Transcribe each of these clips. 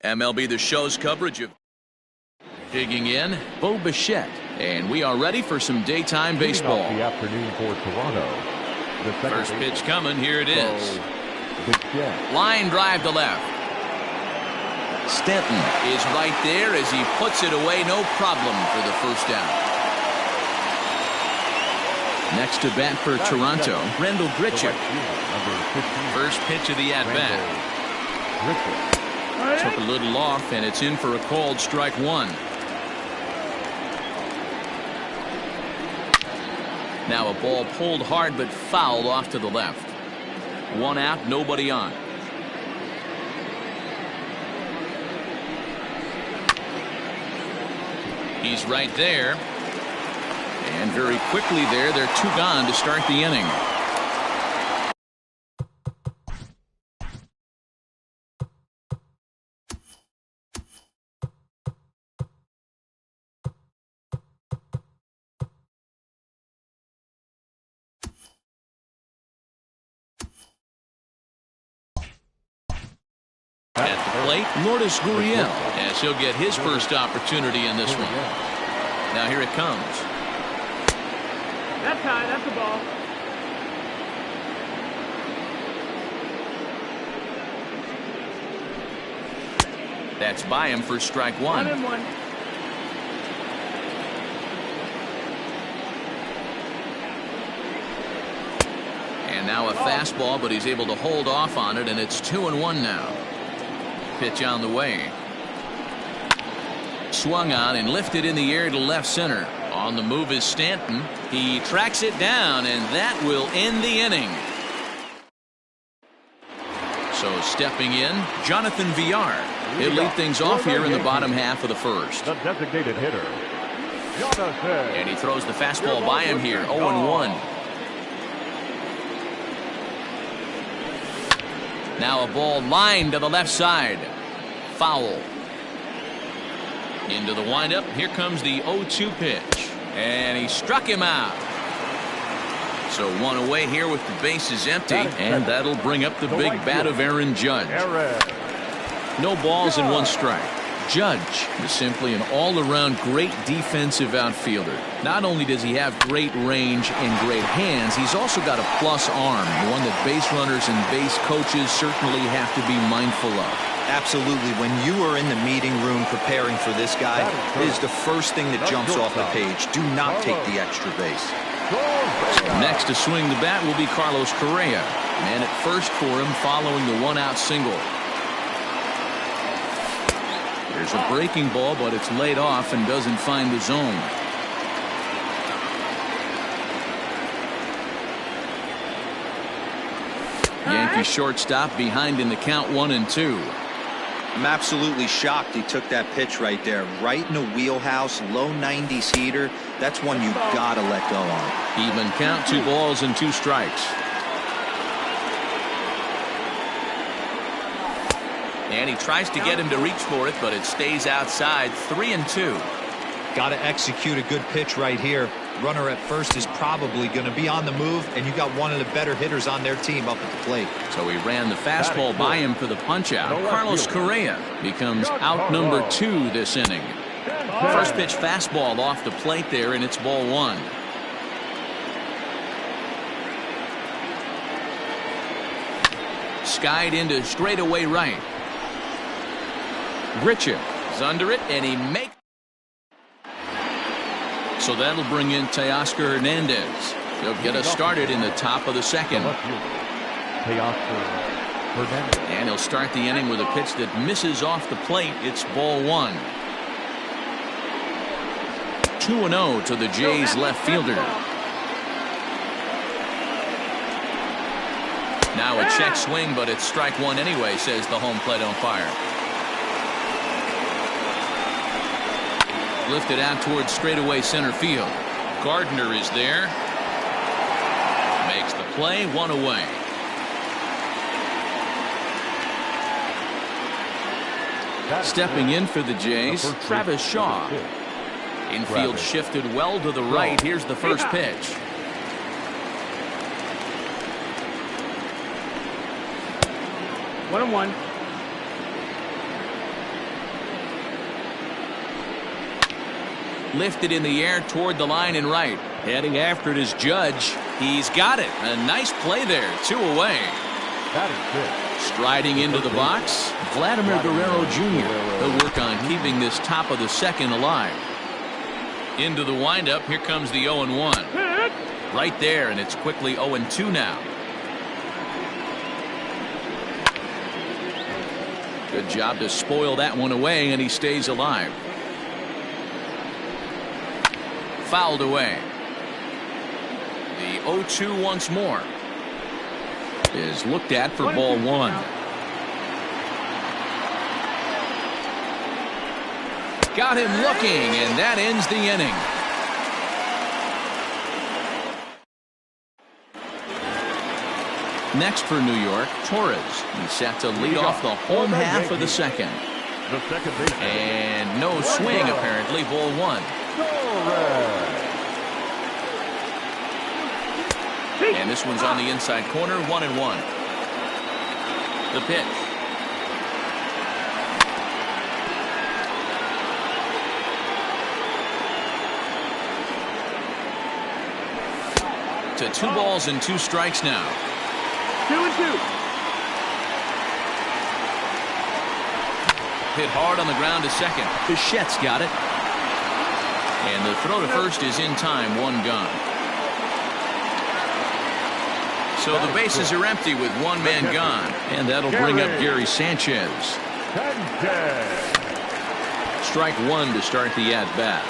MLB The Show's coverage of digging in, Bo Bichette, and we are ready for some daytime baseball. The afternoon for Toronto. First pitch coming, here it is. Line drive to left. Stanton is right there as he puts it away, no problem for the first down. Next to bat for Toronto, Rendell Grichuk. First pitch of the at-bat. Took a little off, and it's in for a called strike one. Now a ball pulled hard but fouled off to the left. One out, nobody on. He's right there. And very quickly there, they're two gone to start the inning. At the plate, Lourdes Gurriel, as he'll get his first opportunity in this one. Now here it comes. That's high, that's the ball. That's by him for strike one. 1-1. And now a fastball, but he's able to hold off on it, and it's 2-1 now. Pitch on the way. Swung on and lifted in the air to left center. On the move is Stanton. He tracks it down, and that will end the inning. So stepping in, Jonathan Villar. He'll lead things off here in the bottom half of the first. The designated hitter, Jonathan. And he throws the fastball by him here, 0-1. Now a ball lined to the left side. Foul. Into the windup. Here comes the 0-2 pitch. And he struck him out. So one away here with the bases empty. And that'll bring up the big bat of Aaron Judge. No balls and one strike. Judge is simply an all-around great defensive outfielder. Not only does he have great range and great hands, he's also got a plus arm, one that base runners and base coaches certainly have to be mindful of. Absolutely. When you are in the meeting room preparing for this guy, it is the first thing that jumps off the page. Do not take the extra base. Next to swing the bat will be Carlos Correa. Man at first for him following the one-out single. There's a breaking ball, but it's laid off and doesn't find the zone. Yankee shortstop behind in the count 1-2. I'm absolutely shocked he took that pitch right there. Right in the wheelhouse, low 90s heater. That's one you gotta let go on. Even count, 2 balls and 2 strikes. And he tries to get him to reach for it, but it stays outside. 3-2. Gotta execute a good pitch right here. Runner at first is probably going to be on the move, and you got one of the better hitters on their team up at the plate. So he ran the fastball by him for the punch-out. Carlos Correa becomes out number 2 this inning. First pitch fastball off the plate there, and it's ball 1. Skied into straightaway right. Grichuk is under it, and he makes. So that'll bring in Teoscar Hernandez. He'll get us started in the top of the second. And he'll start the inning with a pitch that misses off the plate. It's ball 1. 2-0 to the Jays left fielder. Now a check swing, but it's strike 1 anyway, says the home plate umpire. Lifted out towards straightaway center field. Gardner is there. Makes the play, 1 away. Stepping in for the Jays, Travis Shaw. Infield shifted well to the right. Here's the first pitch. Lifted in the air toward the line and right. Heading after it is Judge. He's got it. A nice play there. 2 away. That is good. Striding into the box, Vladimir Guerrero Jr. He'll work on keeping this top of the second alive. Into the windup. Here comes the 0-1. Right there, and it's quickly 0-2 now. Good job to spoil that one away, and he stays alive. Fouled away. The 0-2 once more is looked at for ball 1. Got him looking, and that ends the inning. Next for New York, Torres. He's set to lead off the home half of the second. And no swing, apparently. Ball 1. And this one's on the inside corner, 1-1. The pitch. To 2 balls and 2 strikes now. 2-2. Hit hard on the ground to second. Bichette's got it. And the throw to first is in time, 1 gone. So the bases are empty with 1 man gone. And that'll bring up Gary Sanchez. Strike 1 to start the at-bat.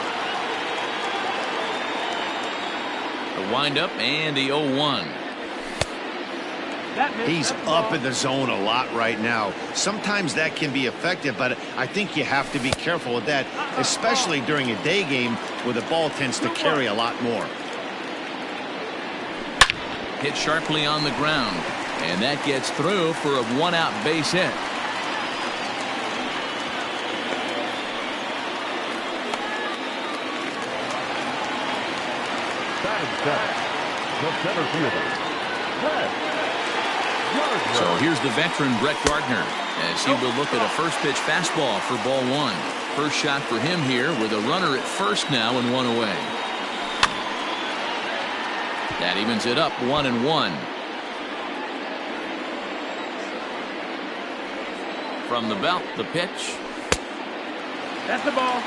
The windup and the 0-1. He's up in the zone a lot right now. Sometimes that can be effective, but I think you have to be careful with that, especially during a day game where the ball tends to carry a lot more. Hit sharply on the ground, and that gets through for a 1-out base hit. The center fielder, Brett. So here's the veteran Brett Gardner as he will look at a first pitch fastball for ball 1. First shot for him here with a runner at first now and 1 away. That evens it up 1-1. From the belt, the pitch. That's the ball.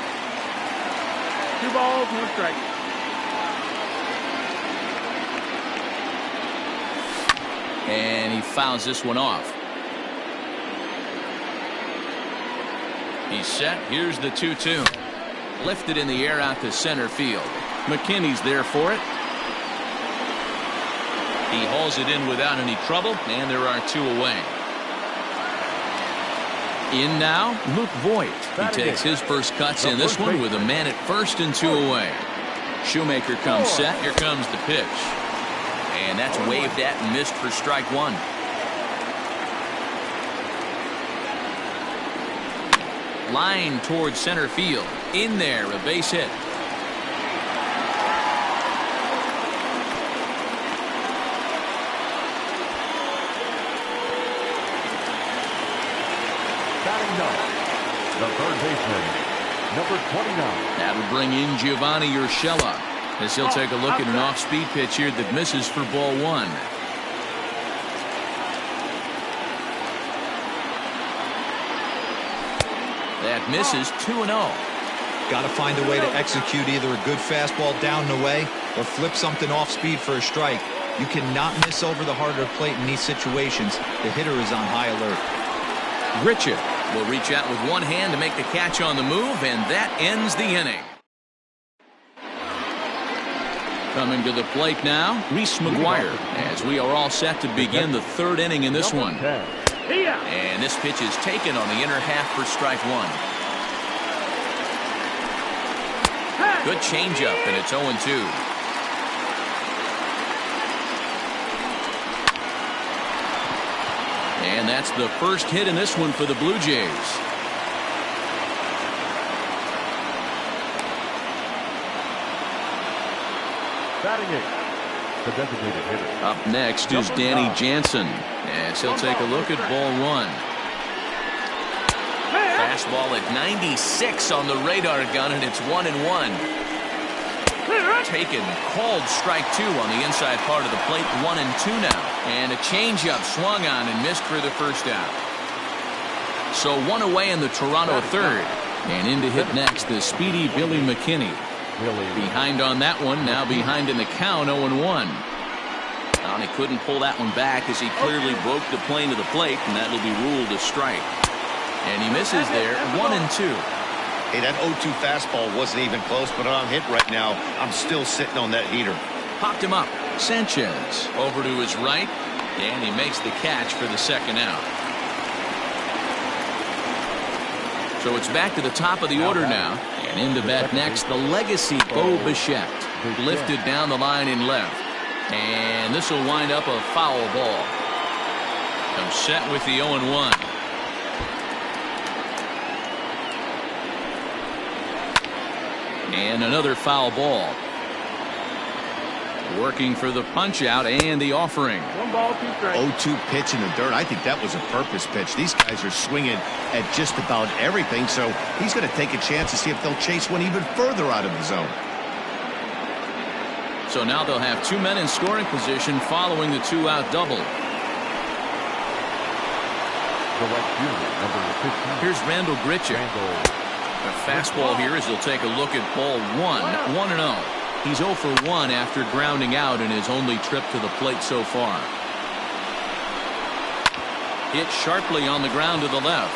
2 balls, 1 strike. And he fouls this one off. He's set. Here's the 2-2. Lifted in the air out to center field. McKinney's there for it. He hauls it in without any trouble, and there are 2 away. In now, Luke Voigt. He takes his first cuts in this one with a man at first and 2 away. Shoemaker comes set. Here comes the pitch. And that's waved at and missed for strike 1. Line towards center field. In there, a base hit. Batting up, the third baseman, number 29. That'll bring in Giovanni Urshela as he'll take a look at an off-speed pitch here that misses for ball 1. That misses 2-0. Got to find a way to execute either a good fastball down and away or flip something off speed for a strike. You cannot miss over the harder plate in these situations. The hitter is on high alert. Richard will reach out with one hand to make the catch on the move, and that ends the inning. Coming to the plate now, Reese McGuire, as we are all set to begin the 3rd inning in this one. And this pitch is taken on the inner half for strike 1. Good changeup, and it's 0-2. And that's the first hit in this one for the Blue Jays. Batting 8, the designated hitter. Up next is Danny Jansen as he'll take a look at ball 1. Fastball at 96 on the radar gun, and it's 1-1. Taken, called strike 2 on the inside part of the plate. 1-2 now. And a changeup swung on and missed for the first out. So 1 away in the Toronto third. And in to hit next, the speedy Billy McKinney. Behind on that one, now behind in the count, 0-1. And he couldn't pull that one back as he clearly broke the plane to the plate, and that'll be ruled a strike. And he misses there, 1-2. Hey, that 0-2 fastball wasn't even close, but I'm hit right now. I'm still sitting on that heater. Popped him up. Sanchez over to his right, and he makes the catch for the second out. So it's back to the top of the order now. And into bat next, the legacy Bo Bichette. Lifted down the line in left. And this will wind up a foul ball. I'm set with the 0-1. And another foul ball. Working for the punch out and the offering. 1 ball, 2 strikes. 0-2 pitch in the dirt. I think that was a purpose pitch. These guys are swinging at just about everything, so he's going to take a chance to see if they'll chase one even further out of the zone. So now they'll have 2 men in scoring position following the 2-out double. The right fielder, number 15. Here's Randall Grichuk. A fastball here as he'll take a look at ball 1. 1-0. He's 0 for 1 after grounding out in his only trip to the plate so far. Hit sharply on the ground to the left.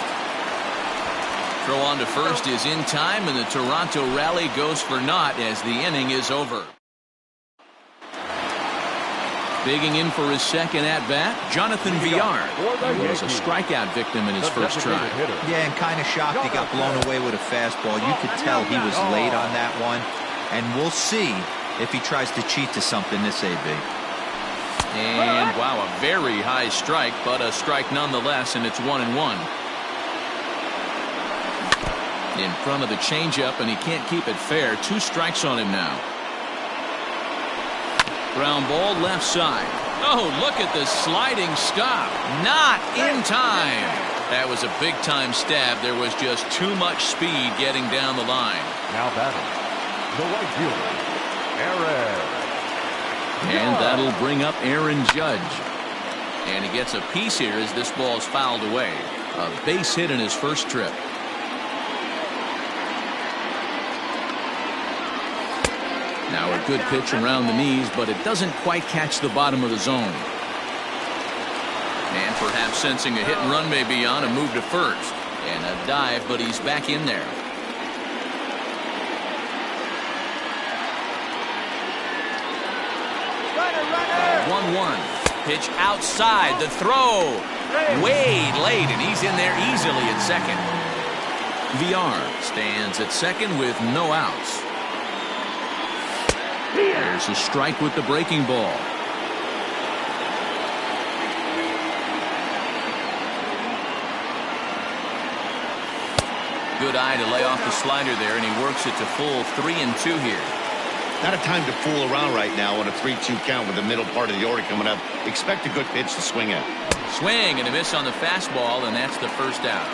Throw on to first is in time, and the Toronto rally goes for naught as the inning is over. Bigging in for his second at-bat, Jonathan Villar. He was a strikeout victim in his first try. Yeah, and kind of shocked he got blown away with a fastball. You could tell he was late on that one. And we'll see if he tries to cheat to something this AB. And, wow, a very high strike, but a strike nonetheless, and it's 1-1. In front of the changeup, and he can't keep it fair. 2 strikes on him now. Ground ball left side. Oh, look at the sliding stop. Not in time. That was a big-time stab. There was just too much speed getting down the line. Now batting, the right fielder, Aaron. And that'll bring up Aaron Judge. And he gets a piece here as this ball's fouled away. A base hit in his first trip. Now a good pitch around the knees, but it doesn't quite catch the bottom of the zone. And perhaps sensing a hit and run may be on, a move to first. And a dive, but he's back in there. Runner. 1-1. Pitch outside. The throw. Way late, and he's in there easily at second. Villar stands at second with no outs. There's a strike with the breaking ball. Good eye to lay off the slider there, and he works it to full 3-2 here. Not a time to fool around right now on a 3-2 count with the middle part of the order coming up. Expect a good pitch to swing at. Swing and a miss on the fastball, and that's the first out.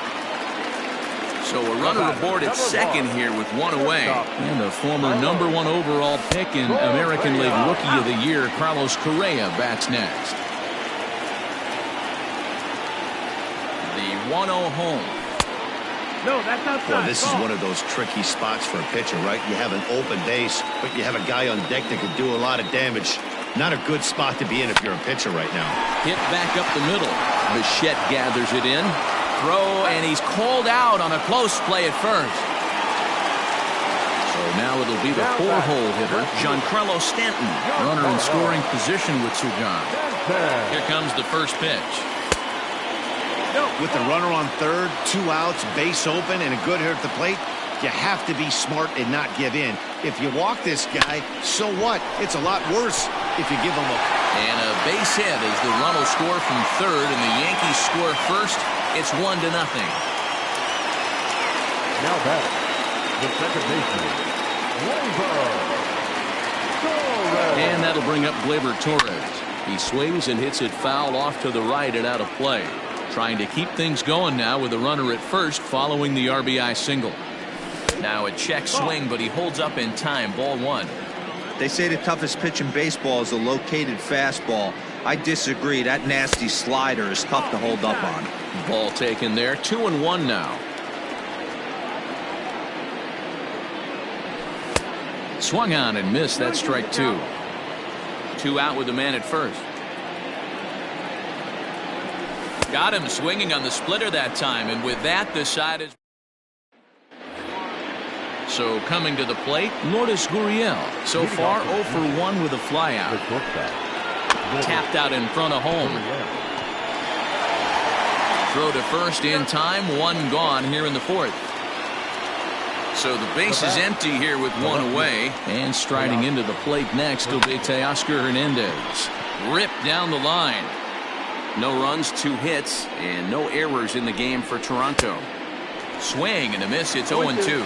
So a runner aboard at second here with 1 away. And the former #1 overall pick in American League Rookie of the Year, Carlos Correa, bats next. The 1-0 home. No, that's outside. Well, this is one of those tricky spots for a pitcher, right? You have an open base, but you have a guy on deck that could do a lot of damage. Not a good spot to be in if you're a pitcher right now. Hit back up the middle. Bichette gathers it in. Throw, and he's called out on a close play at first. So now it'll be the 4-hole hitter, Giancarlo Stanton. Runner in scoring position with Sugan. Here comes the first pitch. With the runner on third, 2 outs, base open, and a good hitter at the plate, you have to be smart and not give in. If you walk this guy, so what? It's a lot worse if you give him a... And a base hit as the run will score from third, and the Yankees score first. It's 1-0. Now batting, the second baseman, Torres. And that'll bring up Gleyber Torres. He swings and hits it foul off to the right and out of play. Trying to keep things going now with a runner at first following the RBI single. Now a check swing, but he holds up in time. Ball one. They say the toughest pitch in baseball is a located fastball. I disagree. That nasty slider is tough to hold up on. Ball taken there. 2-1 now. Swung on and missed. That's strike two. 2 out with the man at first. Got him swinging on the splitter that time, and with that the side is. So coming to the plate, Lourdes Gurriel. So far 0 for 1 with a flyout. Tapped out in front of home. Throw to first in time. 1 gone here in the fourth. So the base is empty here with 1 away. And striding into the plate next will be Teoscar Hernandez. Ripped down the line. No runs, 2 hits, and no errors in the game for Toronto. Swing and a miss. It's 0-2.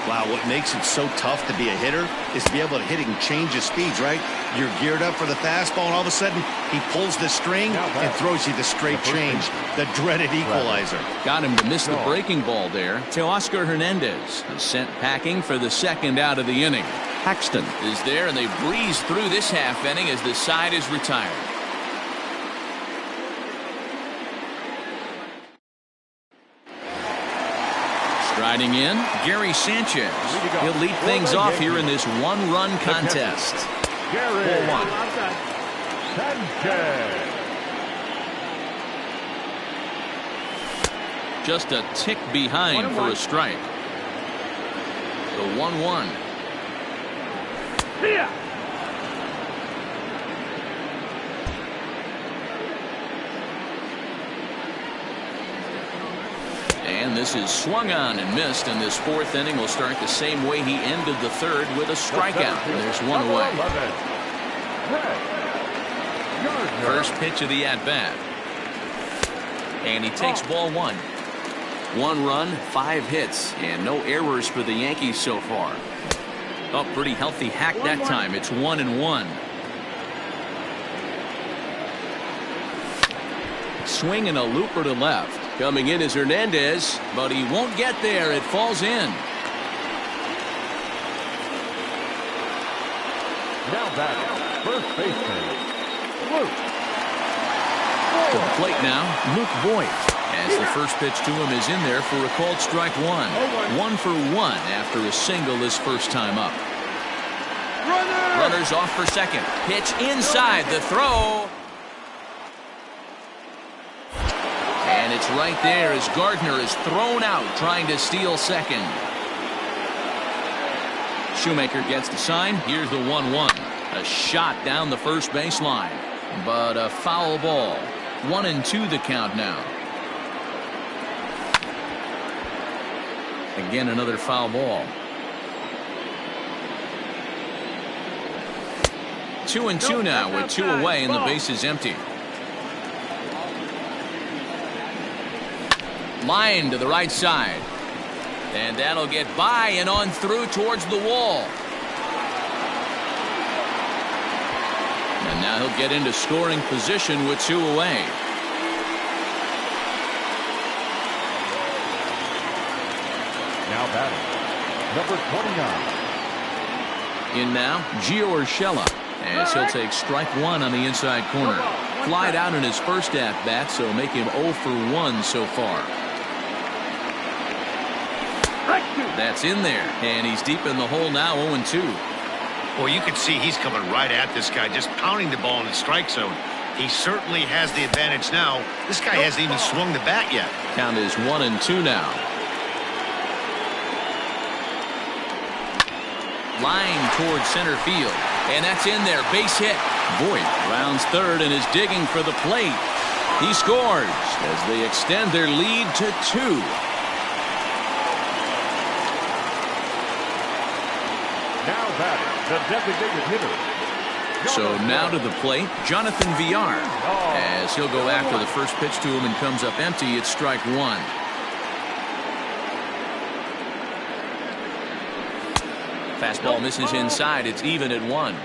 Wow, what makes it so tough to be a hitter is to be able to hit and change his speeds, right? You're geared up for the fastball, and all of a sudden, he pulls the string and throws you the straight change, the dreaded equalizer. Got him to miss the breaking ball there. Teoscar Hernandez is sent packing for the 2nd out of the inning. Paxton is there, and they breeze through this half inning as the side is retired. Striding in, Gary Sanchez. He'll lead things off here in this 1-run contest. Gary Sanchez. Just a tick behind for a strike. The 1-1. Yeah. And this is swung on and missed, and this 4th inning will start the same way he ended the 3rd with a strikeout. There's 1 away. First pitch of the at-bat. And he takes ball 1. 1 run, 5 hits, and no errors for the Yankees so far. Oh, pretty healthy hack that time. It's 1-1. Swing and a looper to left. Coming in is Hernandez, but he won't get there. It falls in. Now back, first baseman, Luke. To the plate now, Luke Voigt. As the first pitch to him is in there for a called strike 1. 1 for 1 after a single his first time up. Runners off for second. Pitch inside. The throw. And it's right there as Gardner is thrown out trying to steal second. Shoemaker gets the sign. Here's the 1-1. A shot down the first baseline, but a foul ball. 1-2 the count now. Again, another foul ball. 2-2 now with 2 away and the base is empty. Line to the right side. And that'll get by and on through towards the wall. And now he'll get into scoring position with 2 away. Now batting, number 29. In now, Gio Urshela, as he'll take strike 1 on the inside corner. Flied out in his first at-bat, so make him 0 for 1 so far. That's in there, and he's deep in the hole now, 0-2. Well, you can see he's coming right at this guy, just pounding the ball in the strike zone. He certainly has the advantage now. This guy hasn't even swung the bat yet. Count is 1-2 now. Line towards center field, and that's in there. Base hit. Voigt rounds third and is digging for the plate. He scores as they extend their lead to 2. Now batting, the designated hitter. So now to the plate, Jonathan Villar, as he'll go after the first pitch to him and comes up empty. It's strike 1. Fastball misses inside. It's even at 1.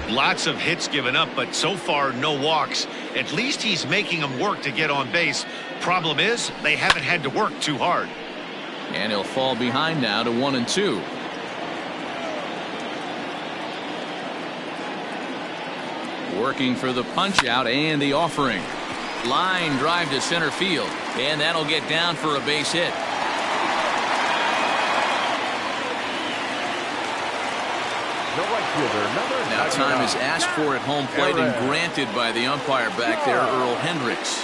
Lots of hits given up, but so far no walks. At least he's making them work to get on base. Problem is, they haven't had to work too hard. And he'll fall behind now to 1-2. Working for the punch out and the offering. Line drive to center field, and that'll get down for a base hit. Now time is asked for at home plate and granted by the umpire back there, Earl Hendricks.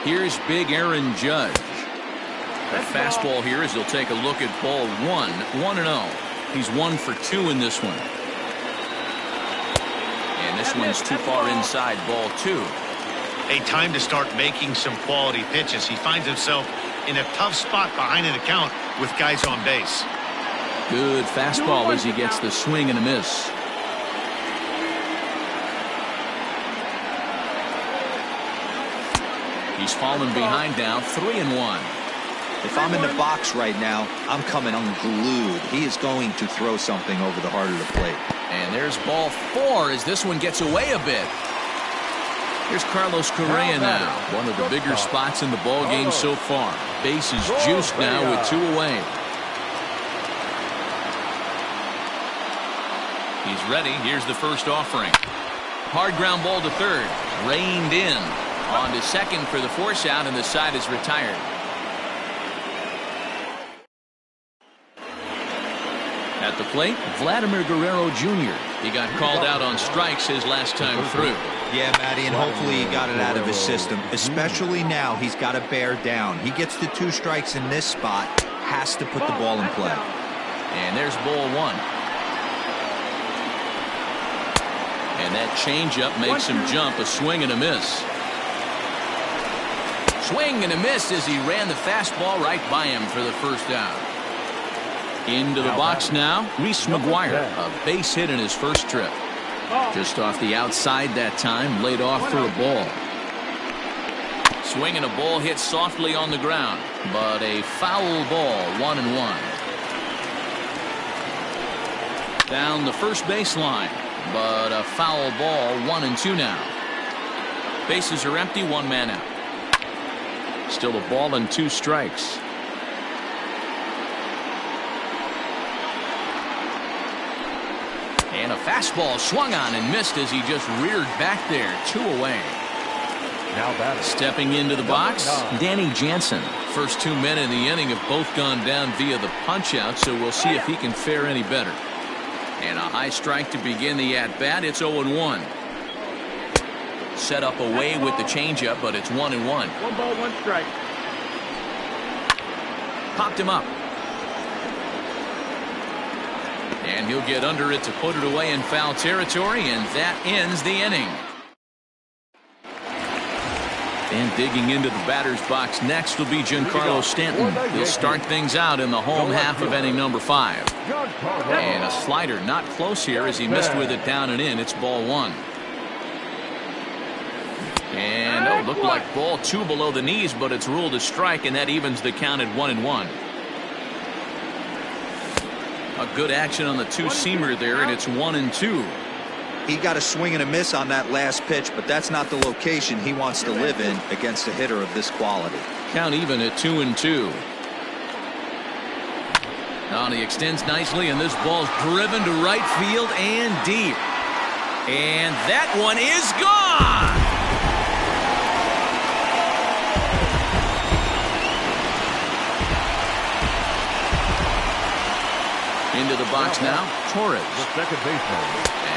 Here's big Aaron Judge. The fastball here as he'll take a look at ball 1-0. He's 1 for 2 in this one. And this one's too far inside, ball 2. A time to start making some quality pitches. He finds himself in a tough spot behind an account with guys on base. Good fastball as he gets the swing and a miss. He's fallen behind now, 3-1. If I'm in the box right now, I'm coming unglued. He is going to throw something over the heart of the plate. And there's ball 4 as this one gets away a bit. Here's Carlos Correa now. One of the bigger spots in the ball game so far. Base is juiced now with 2 away. He's ready. Here's the first offering. Hard ground ball to third. Reined in. On to second for the force out, and the side is retired. At the plate, Vladimir Guerrero Jr. He got called out on strikes his last time through. Yeah, Matty, and hopefully he got it out of his system. Especially now, he's got to bear down. He gets the 2 strikes in this spot, has to put the ball in play. And there's ball 1. And that changeup makes him jump, a swing and a miss. Swing and a miss as he ran the fastball right by him for the first out. Into the box now, Reese McGuire, a base hit in his first trip. Just off the outside that time, laid off for a ball. Swing and a ball hit softly on the ground, but a foul ball, 1-1. Down the first baseline, but a foul ball, 1-2 now. Bases are empty, 1 man out. Still a ball and 2 strikes. And a fastball swung on and missed as he just reared back there, 2 away. Now batting. Stepping into the box, Danny Jansen. First 2 men in the inning have both gone down via the punch out, so we'll see if he can fare any better. And a high strike to begin the at-bat. It's 0-1. Set up away with the changeup, but it's 1-1. 1 ball, 1 strike. Popped him up. And he'll get under it to put it away in foul territory, and that ends the inning. And digging into the batter's box next will be Giancarlo Stanton. He'll start things out in the home half of inning number 5. And a slider not close here as he missed with it down and in. It's ball 1. And it looked like ball 2 below the knees, but it's ruled a strike, and that evens the count at 1-1. A good action on the 2-seamer there, and it's 1-2. He got a swing and a miss on that last pitch, but that's not the location he wants to live in against a hitter of this quality. Count even at 2-2. Now he extends nicely, and this ball's driven to right field and deep. And that one is gone! Into the box now, Torres. The second baseman.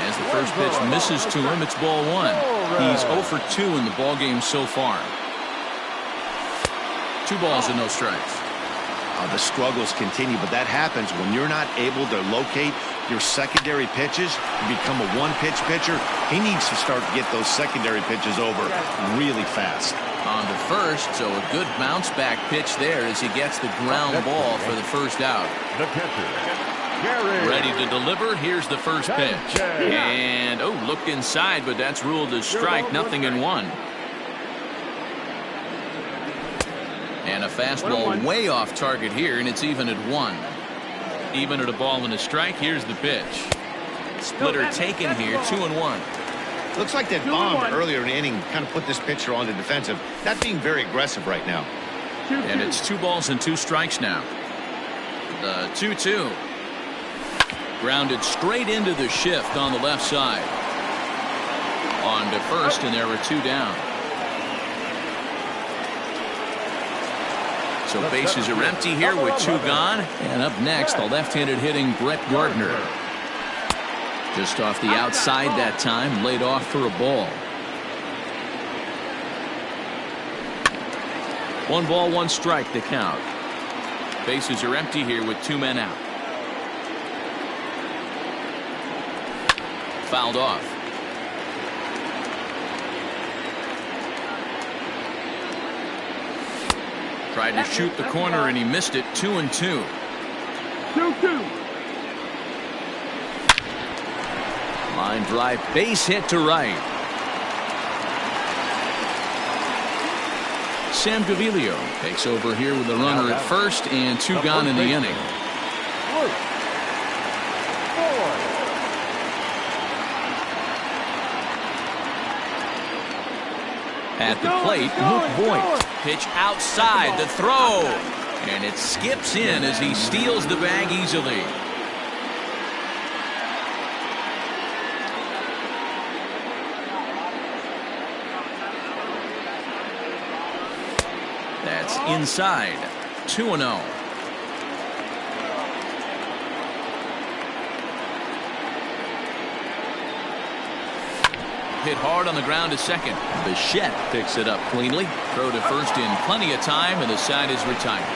As the first pitch misses to him, it's ball 1. He's 0 for 2 in the ball game so far. 2 balls and no strikes. The struggles continue, but that happens when you're not able to locate your secondary pitches. You become a 1-pitch pitcher. He needs to start to get those secondary pitches over really fast. On to first, so a good bounce back pitch there as he gets the ground ball for the first out. The catcher. Ready to deliver. Here's the first pitch. And, looked inside, but that's ruled as strike. 0-1. And a fastball way off target here, and it's even at 1. Even at a ball and a strike, here's the pitch. Splitter taken here, 2-1. Looks like that bomb earlier in the inning kind of put this pitcher on the defensive. Not being very aggressive right now. And it's 2 balls and 2 strikes now. The 2-2. Grounded straight into the shift on the left side. On to first, and there were 2 down. So bases are empty here with 2 gone. And up next, the left-handed hitting Brett Gardner. Just off the outside that time, laid off for a ball. 1 ball, 1 strike, the count. Bases are empty here with 2 men out. Fouled off. Tried to shoot the corner and he missed it. 2-2. 2-2. Line drive, base hit to right. Sam Gaviglio takes over here with a runner at first and 2 gone in the inning. At the plate, Luke Voigt. Pitch outside, the throw. And it skips in as he steals the bag easily. That's inside. 2-0. Hit hard on the ground to second. Bichette picks it up cleanly. Throw to first in plenty of time, and the side is retired.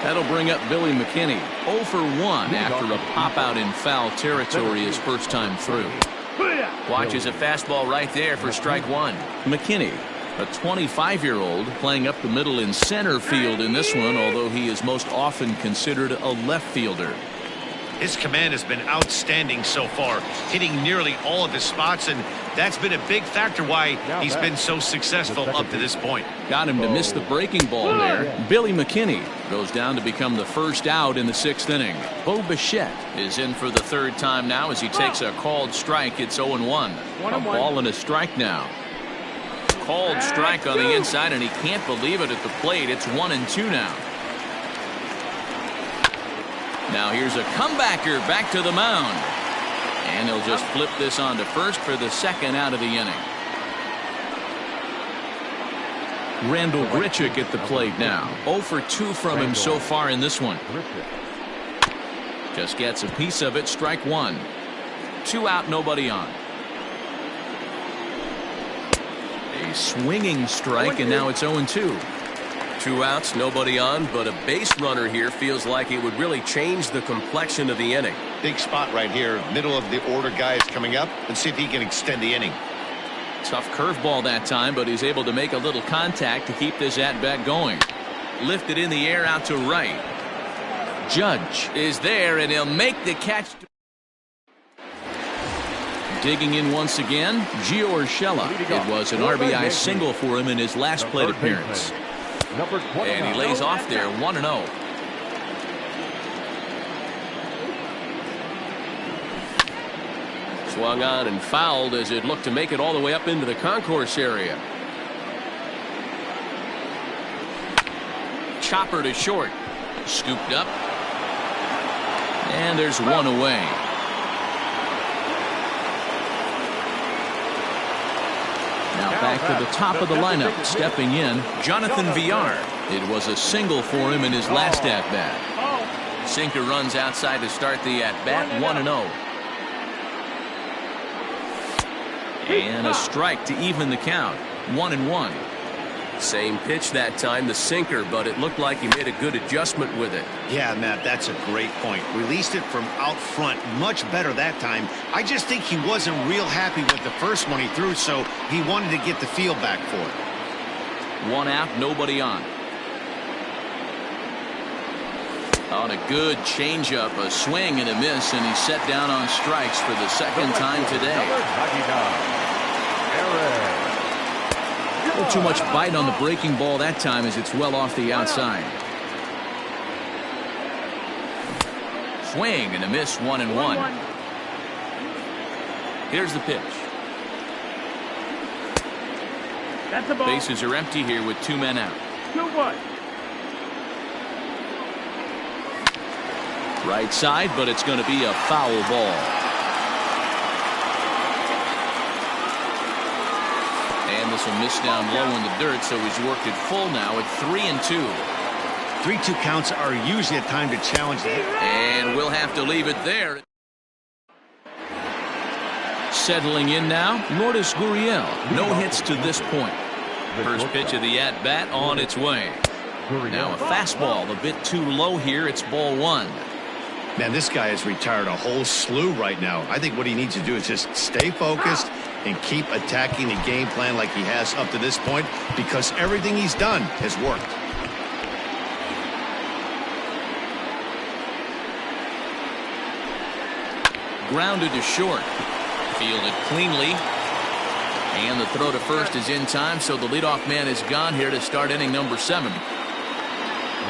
That'll bring up Billy McKinney. 0 for 1 after a pop out in foul territory his first time through. Watches a fastball right there for strike 1. McKinney, a 25-year-old, playing up the middle in center field in this one, although he is most often considered a left fielder. His command has been outstanding so far, hitting nearly all of his spots, and that's been a big factor why he's been so successful up to this point. Got him to miss the breaking ball there. Billy McKinney goes down to become the first out in the 6th inning. Bo Bichette is in for the 3rd time now as he takes a called strike. It's 0-1. A ball and a strike now. Called strike on the inside, and he can't believe it at the plate. It's 1-2 now. Now here's a comebacker back to the mound. And he'll just flip this on to first for the 2nd out of the inning. Randall Grichuk at the plate now. 0 for 2 from him so far in this one. Just gets a piece of it. Strike 1. 2 out, nobody on. A swinging strike, and now it's 0-2. 2 outs, nobody on, but a base runner here feels like it would really change the complexion of the inning. Big spot right here. Middle of the order guy is coming up. Let's see if he can extend the inning. Tough curveball that time, but he's able to make a little contact to keep this at-bat going. Lifted in the air out to right. Judge is there, and he'll make the catch. Digging in once again, Gio Urshela. It was an RBI single for him in his last plate appearance. And he lays off there, 1-0. Swung on and fouled as it looked to make it all the way up into the concourse area. Chopper to short. Scooped up. And there's 1 away. Now back to the top of the lineup. Stepping in, Jonathan Villar. It was a single for him in his last at-bat. Sinker runs outside to start the at-bat, 1-0. And a strike to even the count, 1-1. Same pitch that time, the sinker, but it looked like he made a good adjustment with it. Yeah, Matt, that's a great point. Released it from out front much better that time. I just think he wasn't real happy with the first one he threw, so he wanted to get the feel back for it. 1 out, nobody on. On a good changeup, a swing and a miss, and he's set down on strikes for the 2nd time today. A little too much bite on the breaking ball that time as it's well off the outside. Swing and a miss, 1-1. Here's the pitch. That's the ball. Bases are empty here with 2 men out. 2-1. Right side, but it's going to be a foul ball. And this will miss down low in the dirt, so he's worked it full now at 3-2. 3-2 counts are usually a time to challenge the hitter. And we'll have to leave it there. Settling in now, Lourdes Gurriel. No hits to this point. First pitch of the at-bat on its way. Now a fastball a bit too low here. It's ball 1. Man, this guy has retired a whole slew right now. I think what he needs to do is just stay focused and keep attacking the game plan like he has up to this point, because everything he's done has worked. Grounded to short. Fielded cleanly. And the throw to first is in time, so the leadoff man is gone here to start inning number 7.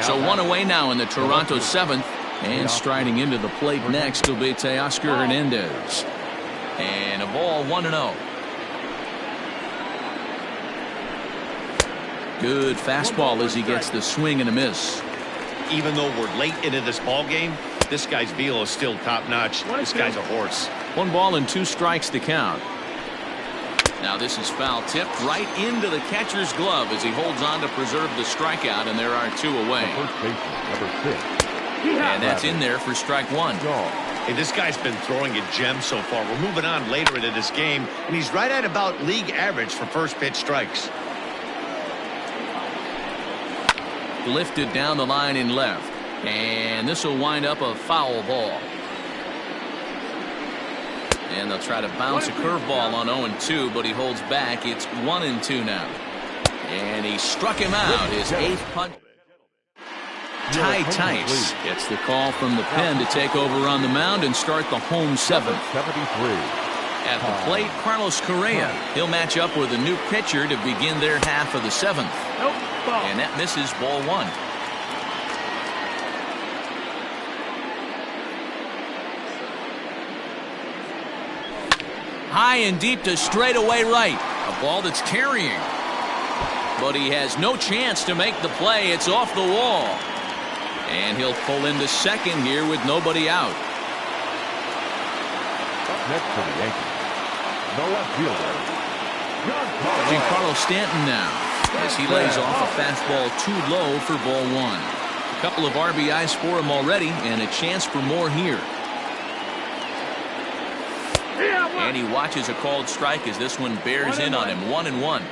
So 1 away now in the Toronto 7th. And striding into the plate next will be Teoscar Hernandez. And a ball, 1-0. Good fastball as he gets the swing and a miss. Even though we're late into this ball game, this guy's velo is still top-notch. This guy's a horse. 1 ball and 2 strikes to count. Now this is foul tipped right into the catcher's glove as he holds on to preserve the strikeout, and there are 2 away. First baseman, number 6. And that's in there for strike 1. Hey, this guy's been throwing a gem so far. We're moving on later into this game, and he's right at about league average for first pitch strikes. Lifted down the line in left. And this will wind up a foul ball. And they'll try to bounce a curveball on 0-2, but he holds back. It's 1-2 now. And he struck him out. His 8th punch. Ty Tice gets the call from the pen to take over on the mound and start the home 7th. 73. At the plate, Carlos Correa. He'll match up with a new pitcher to begin their half of the 7th. Nope. Ball. And that misses, ball 1. High and deep to straightaway right. A ball that's carrying. But he has no chance to make the play. It's off the wall. And he'll pull into second here with nobody out. Up next for the Yankees, the left fielder, Giancarlo Stanton now, as he lays off a fastball too low for ball 1. A couple of RBIs for him already, and a chance for more here. And he watches a called strike as this one bears in on him. 1-1.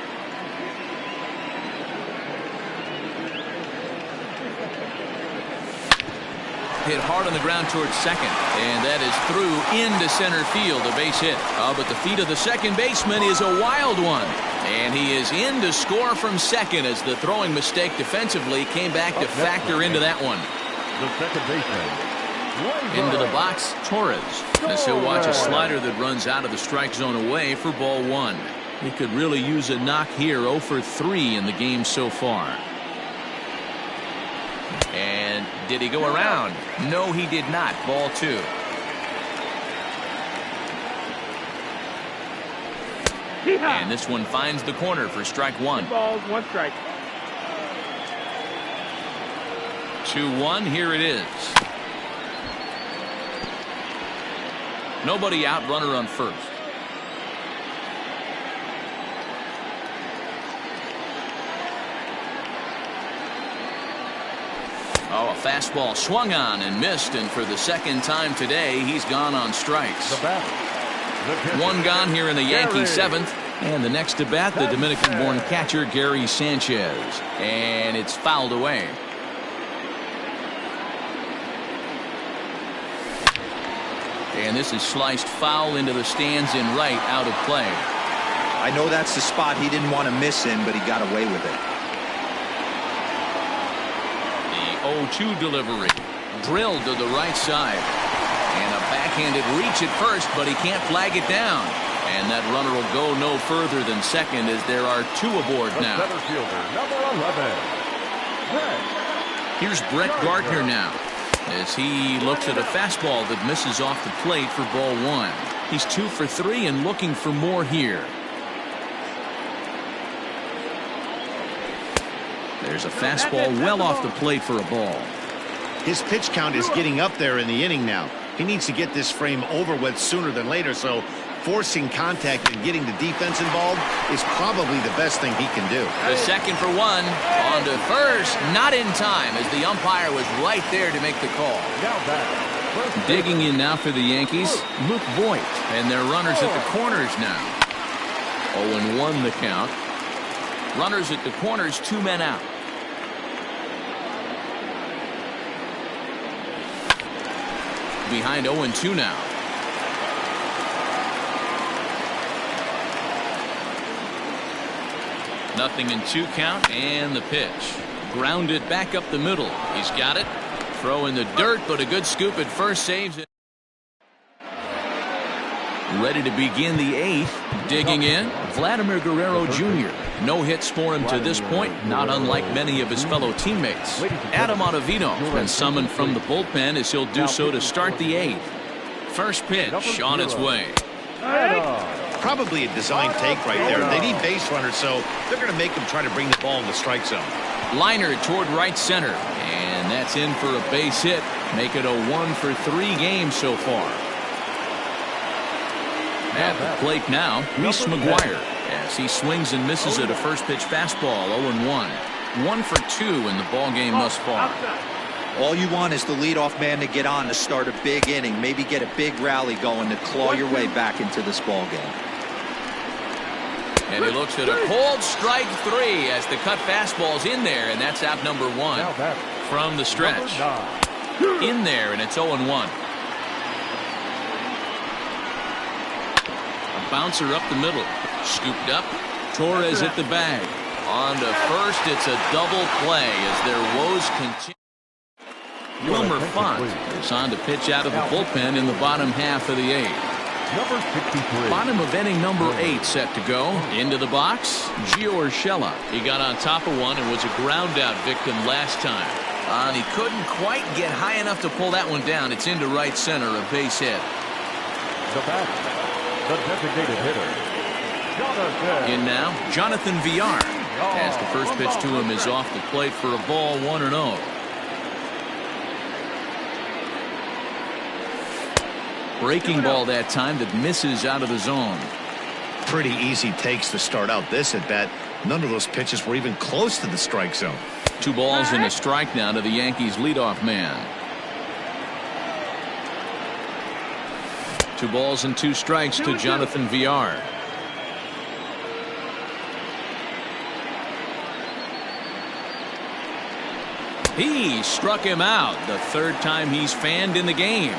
Hit hard on the ground towards second, and that is through into center field, a base hit. But the feet of the second baseman is a wild one, and he is in to score from second as the throwing mistake defensively came back to factor into that one. the second baseman. Into the box, Torres. As he'll watch a slider that runs out of the strike zone away for ball 1. He could really use a knock here. 0 for 3 in the game so far. And did he go around? No, he did not. Ball 2. And this one finds the corner for strike 1. 2 balls, 1 strike. 2-1. Here it is. Nobody out, runner on first. Oh, a fastball swung on and missed, and for the second time today, he's gone on strikes. One gone here in the Yankee 7th, and the next to bat, the Dominican-born catcher Gary Sanchez, and it's fouled away. And this is sliced foul into the stands in right, out of play. I know that's the spot he didn't want to miss in, but he got away with it. The 0-2 delivery, drilled to the right side. And a backhanded reach at first, but he can't flag it down. And that runner will go no further than second as there are 2 aboard now. Center fielder, number 11. Here's Brett Gardner now. as he looks at a fastball that misses off the plate for ball one. He's 2 for 3 and looking for more here. There's a fastball well off the plate for a ball. His pitch count is getting up there in the inning now. He needs to get this frame over with sooner than later, so forcing contact and getting the defense involved is probably the best thing he can do. The second for one. On to first. Not in time as the umpire was right there to make the call. Digging in now for the Yankees, Luke Voigt. And their runners at the corners now. 0-1 the count. Runners at the corners, 2 men out. Behind 0-2 now. Nothing in 2 count, and the pitch. Grounded back up the middle. He's got it. Throw in the dirt, but a good scoop at first saves it. Ready to begin the 8th. Digging in, Vladimir Guerrero Jr. No hits for him to this point, not unlike many of his fellow teammates. Adam Ottavino has been summoned from the bullpen as he'll do so to start the 8th. First pitch on its way. Probably a design take right there. They need base runners, so they're going to make him try to bring the ball in the strike zone. Liner toward right center, and that's in for a base hit. Make it a 1 for 3 game so far. At the plate now, Reese McGuire, as he swings and misses at a first pitch fastball. 0-1. 1 for 2 in the ball game thus far. All you want is the leadoff man to get on to start a big inning, maybe get a big rally going to claw your way back into this ball game. And he looks at a cold strike 3 as the cut fastball's in there, and that's out number 1 from the stretch. In there, and it's 0-1. A bouncer up the middle, scooped up. Torres at the bag. On to first, it's a double play as their woes continue. Wilmer Font is on to pitch out of the bullpen in the bottom half of the 8th. Number 63. Bottom of inning number 8 set to go. Into the box, Gio Urshela. He got on top of one and was a ground out victim last time. And he couldn't quite get high enough to pull that one down. It's into right center, a base hit. The bat, the designated hitter, Jonathan. In now, Jonathan Villar. As the first pitch to him is off the plate for a ball, 1-0. Breaking ball that time that misses out of the zone. Pretty easy takes to start out this at bat. None of those pitches were even close to the strike zone. 2 balls and a strike now to the Yankees leadoff man. 2 balls and 2 strikes to Jonathan Villar. He struck him out the 3rd time he's fanned in the game.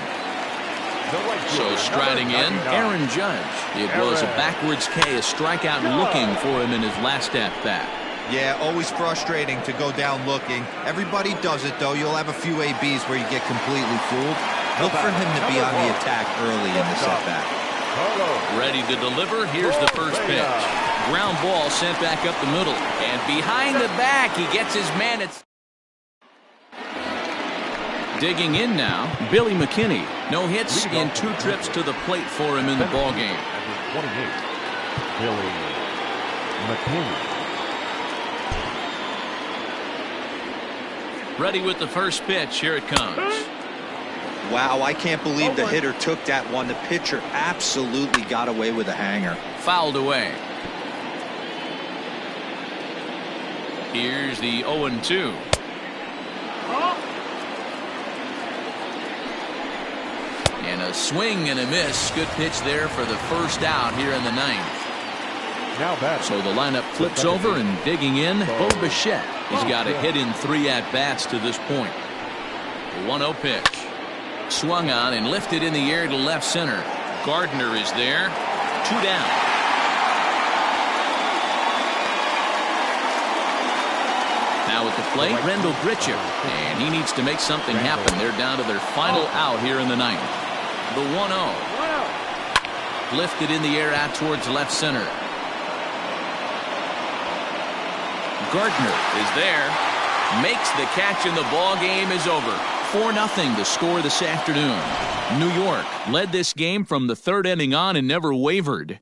So striding in, Aaron Judge. It was a backwards K, a strikeout looking for him in his last at bat. Yeah, always frustrating to go down looking. Everybody does it, though. You'll have a few ABs where you get completely fooled. Look for him to be on the attack early in this at bat. Ready to deliver. Here's the first pitch. Ground ball sent back up the middle. And behind the back, he gets his man at... Digging in now, Billy McKinney. No hits in 2 trips to the plate for him in the ballgame. 28, Billy McKinney. Ready with the first pitch. Here it comes. Wow, I can't believe the hitter took that one. The pitcher absolutely got away with a hanger. Fouled away. Here's the 0-2. And a swing and a miss. Good pitch there for the first out here in the 9th. So the lineup flips over, and digging in, Bo Bichette. He's got a hit in 3 at-bats to this point. The 1-0 pitch. Swung on and lifted in the air to left center. Gardner is there. 2 down. Now at the plate, Rendell Grichuk. And he needs to make something happen. They're down to their final out here in the 9th. The 1-0. Lifted in the air out towards left center. Gardner is there. Makes the catch, and the ball game is over. 4-0 the score this afternoon. New York led this game from the third inning on and never wavered.